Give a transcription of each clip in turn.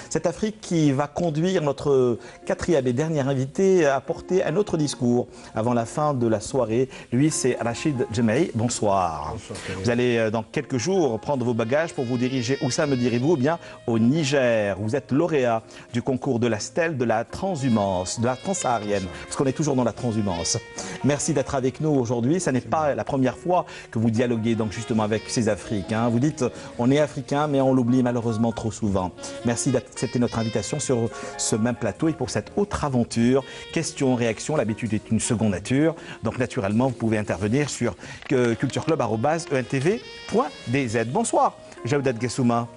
Cette Afrique qui va conduire notre quatrième et dernier invité à porter un autre discours avant la fin de la soirée. Lui, c'est Rachid Djemei. Bonsoir. Bonsoir. Vous allez dans quelques jours prendre vos bagages pour vous diriger, où ça me direz-vous? Eh bien, au Niger. Vous êtes lauréat du concours de la stèle de la transhumance, de la transsaharienne, parce qu'on est toujours dans la transhumance. Merci d'être avec nous aujourd'hui. Ce n'est pas la première fois que vous dialoguez donc justement avec ces Africains. Vous dites, on est africain, mais on l'oublie malheureusement trop souvent. Merci d'accepter notre invitation sur ce même plateau et pour cette autre aventure. Questions, réactions, l'habitude est une seconde nature. Donc naturellement, vous pouvez intervenir sur cultureclub@entv.dz. Bonsoir, Jaoudat Gessouma.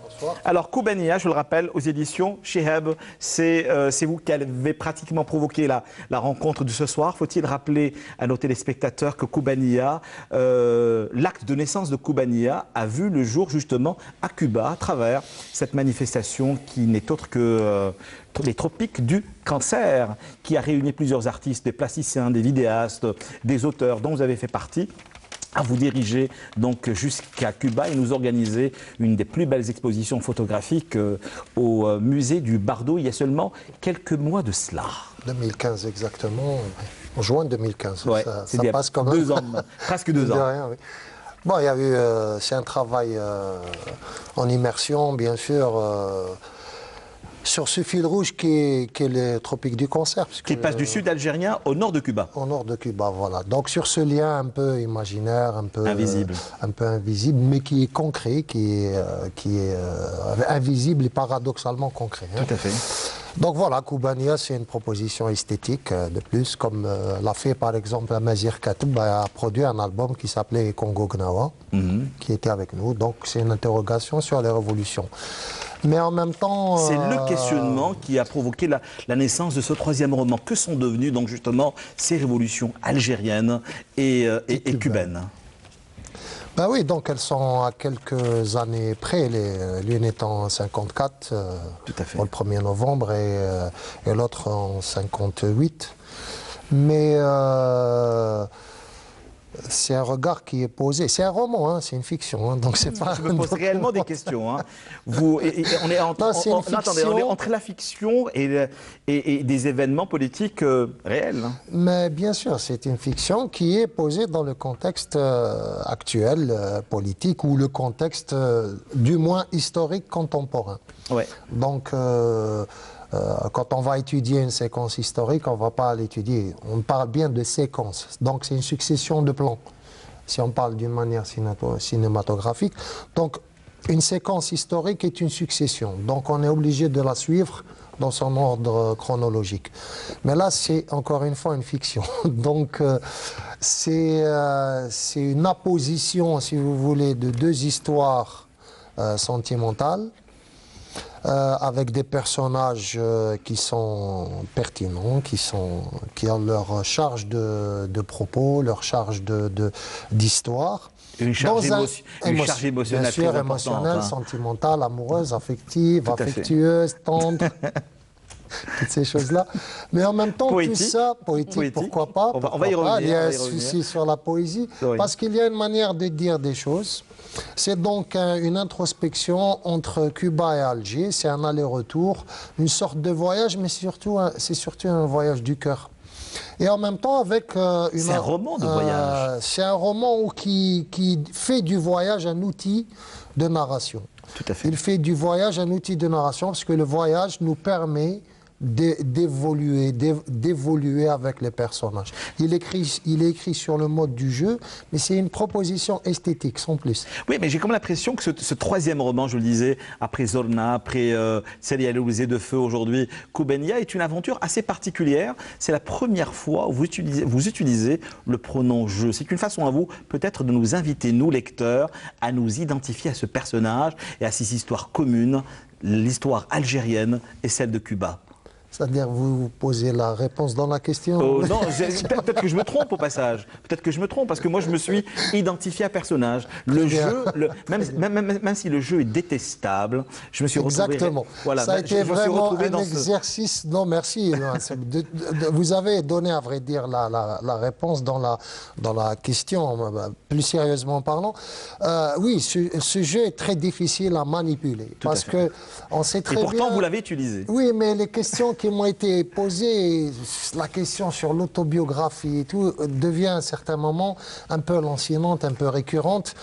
Alors, Koubania, je le rappelle, aux éditions Cheheb, c'est vous qui avez pratiquement provoqué la rencontre de ce soir. Faut-il rappeler à nos téléspectateurs que Koubania, l'acte de naissance de Koubania a vu le jour justement à Cuba, à travers cette manifestation qui n'est autre que les tropiques du cancer, qui a réuni plusieurs artistes, des plasticiens, des vidéastes, des auteurs dont vous avez fait partie, à vous diriger donc jusqu'à Cuba et nous organiser une des plus belles expositions photographiques au musée du Bardo il y a seulement quelques mois de cela. 2015 exactement, en juin 2015. Ouais, ça passe quand même. 2 ans, presque 2 ans. Rien, oui. Bon, il y a eu, c'est un travail en immersion, bien sûr, sur ce fil rouge qui est les tropiques du cancer. Qui passe du sud algérien au nord de Cuba. Au nord de Cuba, voilà. Donc sur ce lien un peu imaginaire, un peu invisible, mais qui est concret, qui est invisible et paradoxalement concret. Hein. Tout à fait. Donc voilà, Koubania, c'est une proposition esthétique de plus, comme l'a fait par exemple Mazir Katoub, a produit un album qui s'appelait Congo Gnawa, qui était avec nous. Donc c'est une interrogation sur les révolutions. Mais en même temps... C'est le questionnement qui a provoqué la naissance de ce troisième roman. Que sont devenues donc justement ces révolutions algériennes et cubaines? Ben oui, donc elles sont à quelques années près, l'une est en 54, tout à fait. Pour le 1er novembre, et l'autre en 58. Mais c'est un regard qui est posé. C'est un roman, hein, c'est une fiction. Hein, donc c'est pas. Je me pose réellement des questions. Hein. On est entre la fiction et des événements politiques réels. Hein. Mais bien sûr, c'est une fiction qui est posée dans le contexte actuel, politique, ou le contexte, du moins historique, contemporain. Ouais. Donc. Quand on va étudier une séquence historique, on ne va pas l'étudier. On parle bien de séquence. Donc c'est une succession de plans, si on parle d'une manière cinématographique. Donc une séquence historique est une succession. Donc on est obligé de la suivre dans son ordre chronologique. Mais là, c'est encore une fois une fiction. Donc c'est une apposition, si vous voulez, de deux histoires sentimentales. Avec des personnages qui sont pertinents, qui ont leur charge de propos, leur charge d'histoire. Une charge émotionnelle, bien sûr, émotionnelle, hein. Sentimentale, amoureuse, affective, affectueuse, tendre. Toutes ces choses-là. Mais en même temps, poétique. Tout ça, poétique, pourquoi pas, on va y revenir. Il y a un souci sur la poésie, oui. Parce qu'il y a une manière de dire des choses. C'est donc une introspection entre Cuba et Alger. C'est un aller-retour, une sorte de voyage, mais c'est surtout un voyage du cœur. Et en même temps, avec c'est un roman de voyage. C'est un roman qui fait du voyage un outil de narration. Tout à fait. Il fait du voyage un outil de narration parce que le voyage nous permet d'évoluer avec les personnages. Il est écrit sur le mode du jeu, mais c'est une proposition esthétique, sans plus. Oui, mais j'ai comme l'impression que ce troisième roman, je le disais, après Zorna, après Célia Louisé de Feu aujourd'hui, Koubania, est une aventure assez particulière. C'est la première fois où vous utilisez le pronom « je ». C'est une façon à vous, peut-être, de nous inviter, nous, lecteurs, à nous identifier à ce personnage et à ces histoires communes, l'histoire algérienne et celle de Cuba. C'est-à-dire, vous posez la réponse dans la question. Non, peut-être que je me trompe au passage. Peut-être que je me trompe, parce que moi, je me suis identifié à personnage. Le jeu, même si le jeu est détestable, je me suis retrouvé... Exactement. Voilà, ça a été vraiment un dans exercice... Non, merci. Vous avez donné, à vrai dire, la réponse dans la question, plus sérieusement parlant. Oui, ce jeu est très difficile à manipuler. Parce qu'on sait très bien... Et pourtant, vous l'avez utilisé. Oui, mais les questions qui m'ont été posées, la question sur l'autobiographie et tout, devient à un certain moment un peu lancinante, un peu récurrente.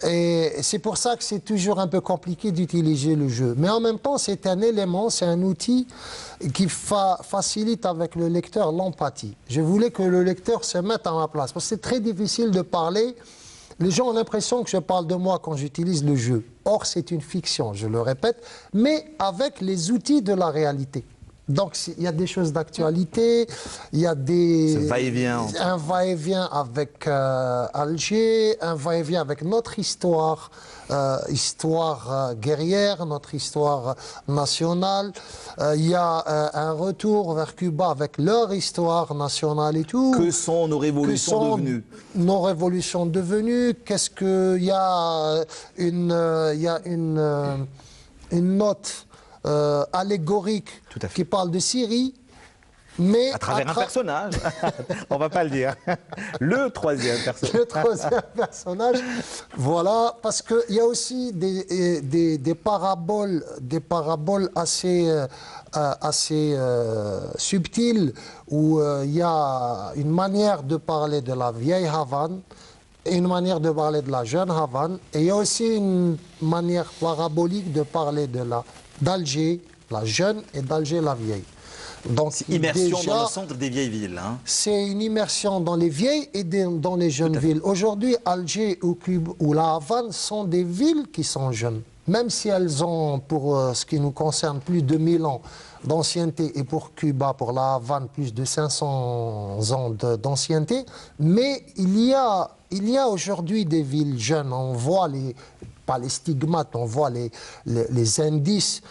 Et c'est pour ça que c'est toujours un peu compliqué d'utiliser le jeu. Mais en même temps, c'est un élément, c'est un outil qui facilite avec le lecteur l'empathie. Je voulais que le lecteur se mette à ma place, parce que c'est très difficile de parler. Les gens ont l'impression que je parle de moi quand j'utilise le jeu. Or, c'est une fiction, je le répète, mais avec les outils de la réalité. Donc, il y a des choses d'actualité, il y a un va-et-vient avec Alger, un va-et-vient avec notre histoire, guerrière, notre histoire nationale. Il y a un retour vers Cuba avec leur histoire nationale et tout. Que sont nos révolutions devenues? Nos révolutions devenues. Qu'est-ce que... Il y a une note allégorique qui parle de Syrie, mais à travers un personnage, on va pas le dire, le troisième personnage. Le troisième personnage, voilà, parce qu'il y a aussi des paraboles assez subtiles, où il y a une manière de parler de la vieille Havane, et une manière de parler de la jeune Havane, et il y a aussi une manière parabolique de parler d'Alger, la jeune, et d'Alger, la vieille. Donc, immersion dans le centre des vieilles villes. Hein. C'est une immersion dans les vieilles et dans les jeunes villes. Aujourd'hui, Alger ou la Havane sont des villes qui sont jeunes. Même si elles ont, pour ce qui nous concerne, plus de 1000 ans d'ancienneté, et pour Cuba, pour la Havane, plus de 500 ans d'ancienneté. Mais il y a aujourd'hui des villes jeunes. On voit pas les stigmates, on voit les indices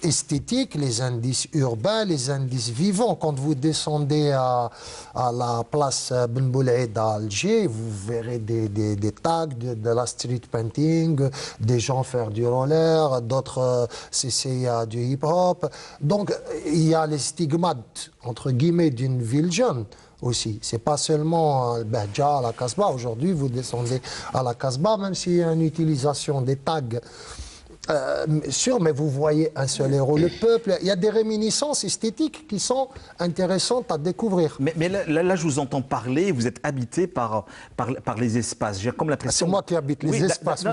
esthétiques, les indices urbains, les indices vivants. Quand vous descendez à la place Ben Boulaïd à Alger, vous verrez des tags, de la street painting, des gens faire du roller, d'autres c'est du hip-hop. Donc il y a les stigmates, entre guillemets, d'une ville jeune aussi. C'est pas seulement déjà à la Casbah. Aujourd'hui, vous descendez à la Casbah, même s'il y a une utilisation des tags mais vous voyez un seul héros, le peuple. Il y a des réminiscences esthétiques qui sont intéressantes à découvrir. Mais là, je vous entends parler, vous êtes habité par les espaces. J'ai comme l'impression... C'est moi qui habite les espaces.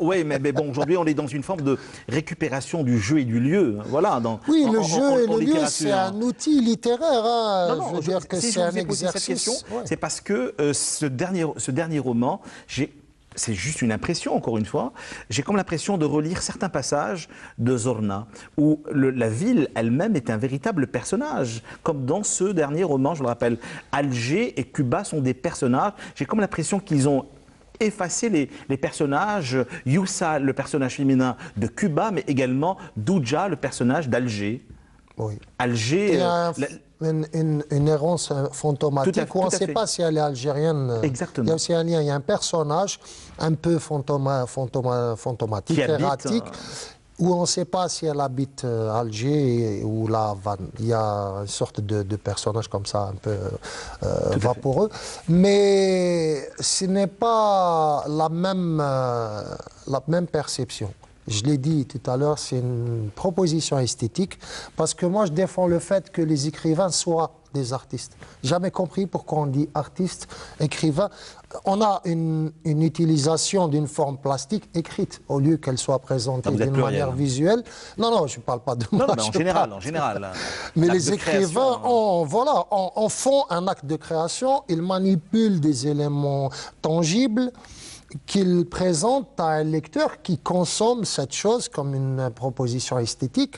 Oui, mais bon, aujourd'hui, on est dans une forme de récupération du jeu et du lieu. Voilà, oui, le jeu et le lieu, c'est un outil littéraire. Hein. Non, je veux dire que c'est un exercice. C'est parce que ce dernier roman, c'est juste une impression, encore une fois. J'ai comme l'impression de relire certains passages de Zorna, où la ville elle-même est un véritable personnage. Comme dans ce dernier roman, je le rappelle, Alger et Cuba sont des personnages. J'ai comme l'impression qu'ils ont effacé les personnages, Youssa, le personnage féminin de Cuba, mais également Douja, le personnage d'Alger. Oui. Alger... Une errance fantomatique où on ne sait pas si elle est algérienne. Exactement. Il y a aussi un lien, il y a un personnage un peu fantomatique, erratique, où on ne sait pas si elle habite Alger ou la Havane. Il y a une sorte de personnage comme ça, un peu vaporeux. Mais ce n'est pas la même perception. Je l'ai dit tout à l'heure, c'est une proposition esthétique, parce que moi je défends le fait que les écrivains soient des artistes. Jamais compris pourquoi on dit artiste, écrivain. On a une utilisation d'une forme plastique écrite, au lieu qu'elle soit présentée d'une manière visuelle. Non, je ne parle pas de moi. Non, en général. Mais les écrivains en font un acte de création, ils manipulent des éléments tangibles, qu'il présente à un lecteur qui consomme cette chose comme une proposition esthétique.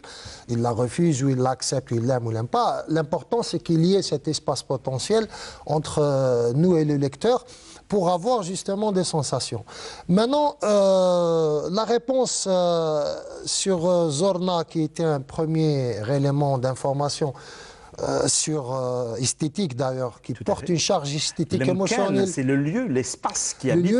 Il la refuse ou il l'accepte, il l'aime ou il l'aime pas. L'important, c'est qu'il y ait cet espace potentiel entre nous et le lecteur, pour avoir justement des sensations. Maintenant, la réponse sur Zorna, qui était un premier élément d'information, sur esthétique d'ailleurs, qui porte une charge esthétique émotionnelle. C'est le lieu, l'espace qui habite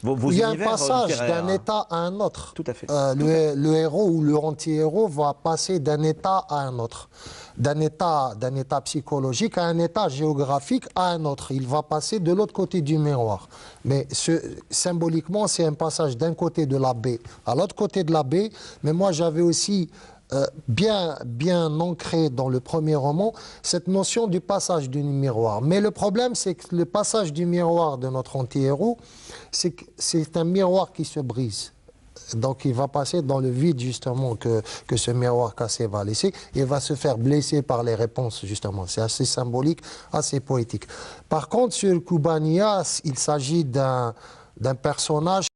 vos univers. Il y a un passage d'un état à un autre. Tout à fait. Le héros ou le anti-héros va passer d'un état à un autre. D'un état psychologique à un état géographique à un autre. Il va passer de l'autre côté du miroir. Mais symboliquement, c'est un passage d'un côté de la baie à l'autre côté de la baie. Mais moi, j'avais aussi bien ancré dans le premier roman cette notion du passage du miroir. Mais le problème, c'est que le passage du miroir de notre anti-héros, c'est un miroir qui se brise. Donc il va passer dans le vide justement que ce miroir cassé va laisser et va se faire blesser par les réponses justement. C'est assez symbolique, assez poétique. Par contre, sur Koubania, il s'agit d'un personnage